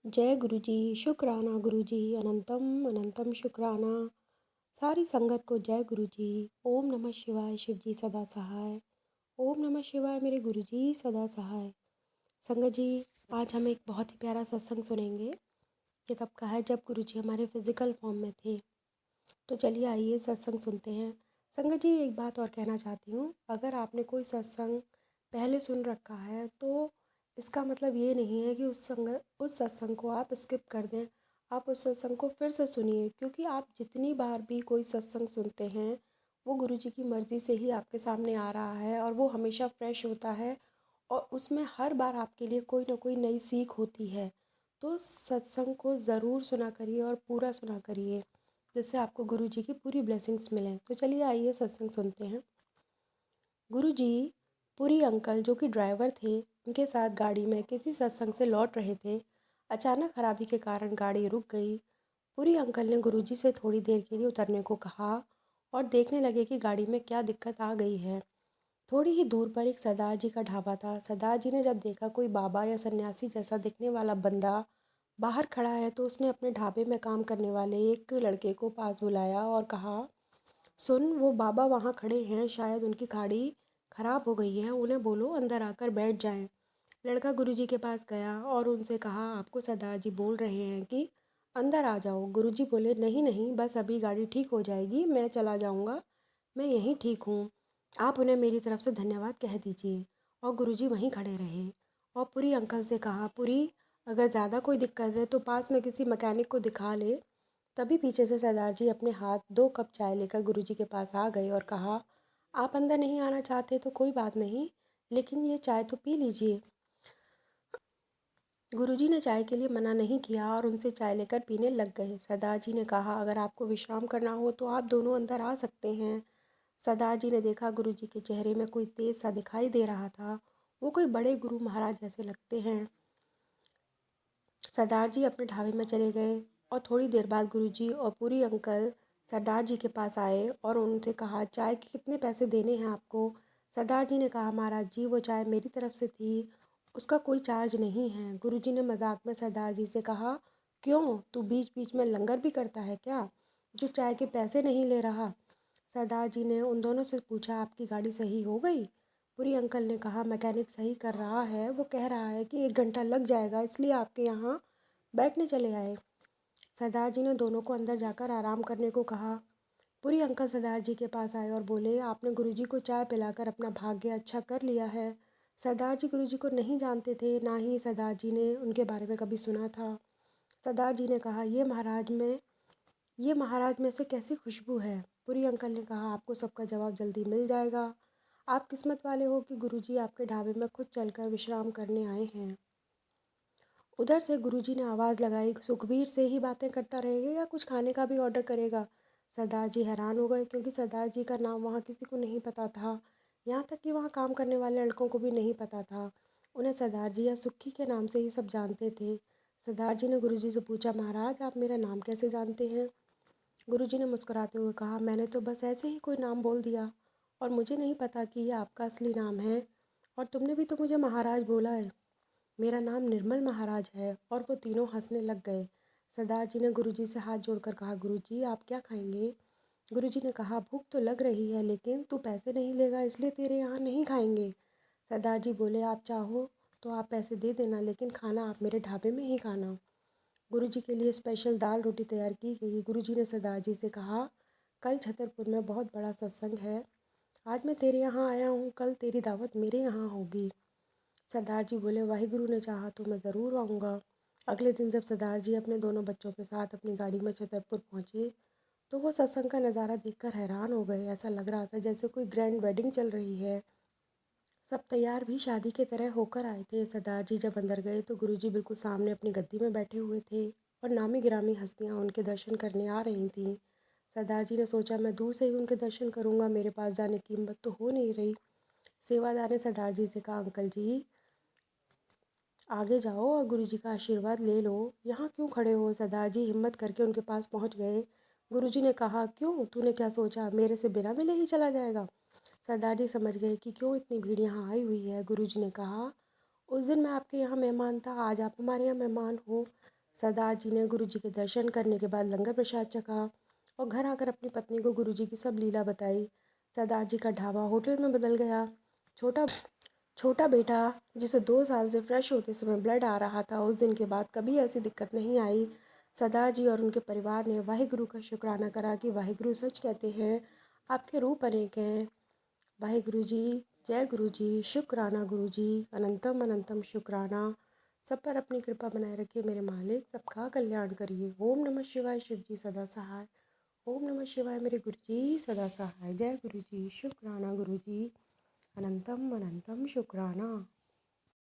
जय गुरुजी, शुक्राना गुरुजी, अनंतम अनंतम शुक्राना। सारी संगत को जय गुरुजी। ओम नमः शिवाय, शिव जी सदा सहाय। ओम नमः शिवाय, मेरे गुरुजी सदा सहाय। संगत जी, आज हम एक बहुत ही प्यारा सत्संग सुनेंगे। ये तब का है जब गुरुजी हमारे फिजिकल फॉर्म में थे। तो चलिए आइए सत्संग सुनते हैं। संगत जी, एक बात और कहना चाहती हूँ, अगर आपने कोई सत्संग पहले सुन रखा है तो इसका मतलब ये नहीं है कि उस सत्संग को आप स्किप कर दें। आप उस सत्संग को फिर से सुनिए, क्योंकि आप जितनी बार भी कोई सत्संग सुनते हैं वो गुरुजी की मर्ज़ी से ही आपके सामने आ रहा है और वो हमेशा फ्रेश होता है और उसमें हर बार आपके लिए कोई ना कोई नई सीख होती है। तो सत्संग को ज़रूर सुना करिए और पूरा सुना करिए, जिससे आपको गुरुजी की पूरी ब्लेसिंग्स मिलें। तो चलिए आइए सत्संग सुनते हैं। गुरुजी पुरी अंकल, जो कि ड्राइवर थे, उनके साथ गाड़ी में किसी सत्संग से लौट रहे थे। अचानक खराबी के कारण गाड़ी रुक गई। पुरी अंकल ने गुरुजी से थोड़ी देर के लिए उतरने को कहा और देखने लगे कि गाड़ी में क्या दिक्कत आ गई है। थोड़ी ही दूर पर एक सरदार जी का ढाबा था। सरदार जी ने जब देखा कोई बाबा या सन्यासी जैसा दिखने वाला बंदा बाहर खड़ा है तो उसने अपने ढाबे में काम करने वाले एक लड़के को पास बुलाया और कहा, सुन, वो बाबा वहाँ खड़े हैं, शायद उनकी गाड़ी खराब हो गई है, उन्हें बोलो अंदर आकर बैठ जाएं। लड़का गुरुजी के पास गया और उनसे कहा, आपको सरदार जी बोल रहे हैं कि अंदर आ जाओ। गुरुजी बोले, नहीं नहीं, बस अभी गाड़ी ठीक हो जाएगी, मैं चला जाऊंगा, मैं यहीं ठीक हूँ, आप उन्हें मेरी तरफ से धन्यवाद कह दीजिए। और गुरुजी वहीं खड़े रहे और पुरी अंकल से कहा, पुरी, अगर ज़्यादा कोई दिक्कत है तो पास में किसी मैकेनिक को दिखा ले। तभी पीछे से सरदार जी अपने हाथ 2 कप चाय लेकर गुरुजी के पास आ गए और कहा, आप अंदर नहीं आना चाहते तो कोई बात नहीं, लेकिन ये चाय तो पी लीजिए। गुरुजी ने चाय के लिए मना नहीं किया और उनसे चाय लेकर पीने लग गए। सरदार जी ने कहा, अगर आपको विश्राम करना हो तो आप दोनों अंदर आ सकते हैं। सरदार जी ने देखा गुरुजी के चेहरे में कोई तेज सा दिखाई दे रहा था। वो कोई बड़े गुरु महाराज जैसे लगते हैं। सरदार जी अपने ढाबे में चले गए और थोड़ी देर बाद गुरुजी और पूरी अंकल सरदार जी के पास आए और उनसे कहा, चाय के कितने पैसे देने हैं आपको। सरदार जी ने कहा, महाराज जी, वो चाय मेरी तरफ से थी, उसका कोई चार्ज नहीं है। गुरुजी ने मजाक में सरदार जी से कहा, क्यों, तू बीच बीच में लंगर भी करता है क्या, जो चाय के पैसे नहीं ले रहा। सरदार जी ने उन दोनों से पूछा, आपकी गाड़ी सही हो गई। पूरी अंकल ने कहा, मैकेनिक सही कर रहा है, वो कह रहा है कि 1 घंटा लग जाएगा, इसलिए आपके यहाँ बैठने चले आए। सरदार जी ने दोनों को अंदर जाकर आराम करने को कहा। पूरी अंकल सरदार जी के पास आए और बोले, आपने गुरुजी को चाय पिलाकर अपना भाग्य अच्छा कर लिया है। सरदार जी गुरुजी को नहीं जानते थे, ना ही सरदार जी ने उनके बारे में कभी सुना था। सरदार जी ने कहा, ये महाराज में से कैसी खुशबू है। पूरी अंकल ने कहा, आपको सबका जवाब जल्दी मिल जाएगा। आप किस्मत वाले हो कि गुरुजी आपके ढाबे में खुद चलकर विश्राम करने आए हैं। उधर से गुरुजी ने आवाज़ लगाई, सुखबीर से ही बातें करता रहेगा या कुछ खाने का भी ऑर्डर करेगा। सरदार जी हैरान हो गए, क्योंकि सरदार जी का नाम वहाँ किसी को नहीं पता था। यहाँ तक कि वहाँ काम करने वाले लड़कों को भी नहीं पता था। उन्हें सरदार जी या सुक्खी के नाम से ही सब जानते थे। सरदार जी ने गुरुजी से पूछा, महाराज, आप मेरा नाम कैसे जानते हैं। गुरुजी ने मुस्कुराते हुए कहा, मैंने तो बस ऐसे ही कोई नाम बोल दिया और मुझे नहीं पता कि ये आपका असली नाम है, और तुमने भी तो मुझे महाराज बोला है। मेरा नाम निर्मल महाराज है। और वो तीनों हंसने लग गए। सरदार जी ने गुरुजी से हाथ जोड़कर कहा, गुरुजी, आप क्या खाएंगे। गुरुजी ने कहा, भूख तो लग रही है, लेकिन तू पैसे नहीं लेगा इसलिए तेरे यहाँ नहीं खाएंगे। सरदार जी बोले, आप चाहो तो आप पैसे दे देना, लेकिन खाना आप मेरे ढाबे में ही खाना। गुरुजी के लिए स्पेशल दाल रोटी तैयार की गई। गुरुजी ने सरदार जी से कहा, कल छतरपुर में बहुत बड़ा सत्संग है, आज मैं तेरे यहाँ आया हूँ, कल तेरी दावत मेरे यहाँ होगी। सरदार जी बोले, वाहिगुरु ने चाहा तो मैं ज़रूर आऊँगा। अगले दिन जब सरदार जी अपने दोनों बच्चों के साथ अपनी गाड़ी में छतरपुर पहुँचे तो वो सत्संग का नज़ारा देखकर हैरान हो गए। ऐसा लग रहा था जैसे कोई ग्रैंड वेडिंग चल रही है। सब तैयार भी शादी की तरह होकर आए थे। सरदार जी जब अंदर गए तो गुरुजी बिल्कुल सामने अपनी गद्दी में बैठे हुए थे और नामी गिरामी हस्तियाँ उनके दर्शन करने आ रही थीं। सरदार जी ने सोचा, मैं दूर से ही उनके दर्शन करूँगा, मेरे पास जाने की हिम्मत तो हो नहीं रही। सेवादार ने सरदार जी से कहा, अंकल जी, आगे जाओ और गुरुजी का आशीर्वाद ले लो, यहाँ क्यों खड़े हो। सरदार जी हिम्मत करके उनके पास पहुँच गए। गुरुजी ने कहा, क्यों, तूने क्या सोचा, मेरे से बिना मिले ही चला जाएगा। सरदार जी समझ गए कि क्यों इतनी भीड़ यहाँ आई हुई है। गुरुजी ने कहा, उस दिन मैं आपके यहाँ मेहमान था, आज आप हमारे यहाँ मेहमान हो। सरदार जी ने गुरु जी के दर्शन करने के बाद लंगर प्रसाद चखा और घर आकर अपनी पत्नी को गुरु जी की सब लीला बताई। सरदार जी का ढाबा होटल में बदल गया। छोटा छोटा बेटा जिसे 2 साल से फ्रेश होते समय ब्लड आ रहा था, उस दिन के बाद कभी ऐसी दिक्कत नहीं आई। सरदार जी और उनके परिवार ने वाहिगुरु का शुक्राना करा कि वाहिगुरु सच कहते हैं, आपके रूप अनेक हैं। वाहिगुरु जी, जय गुरु जी, शुक्राना गुरु जी, अनंतम अनंतम शुक्राना। सब पर अपनी कृपा बनाए रखिए मेरे मालिक, सबका कल्याण करिए। ओम नमः शिवाय, शिव जी सदा सहाय। ओम नमः शिवाय मेरे गुरु जी सदा सहाय। जय गुरु जी, शुक्राना गुरु जी, अनंतम अनंतम शुक्राना।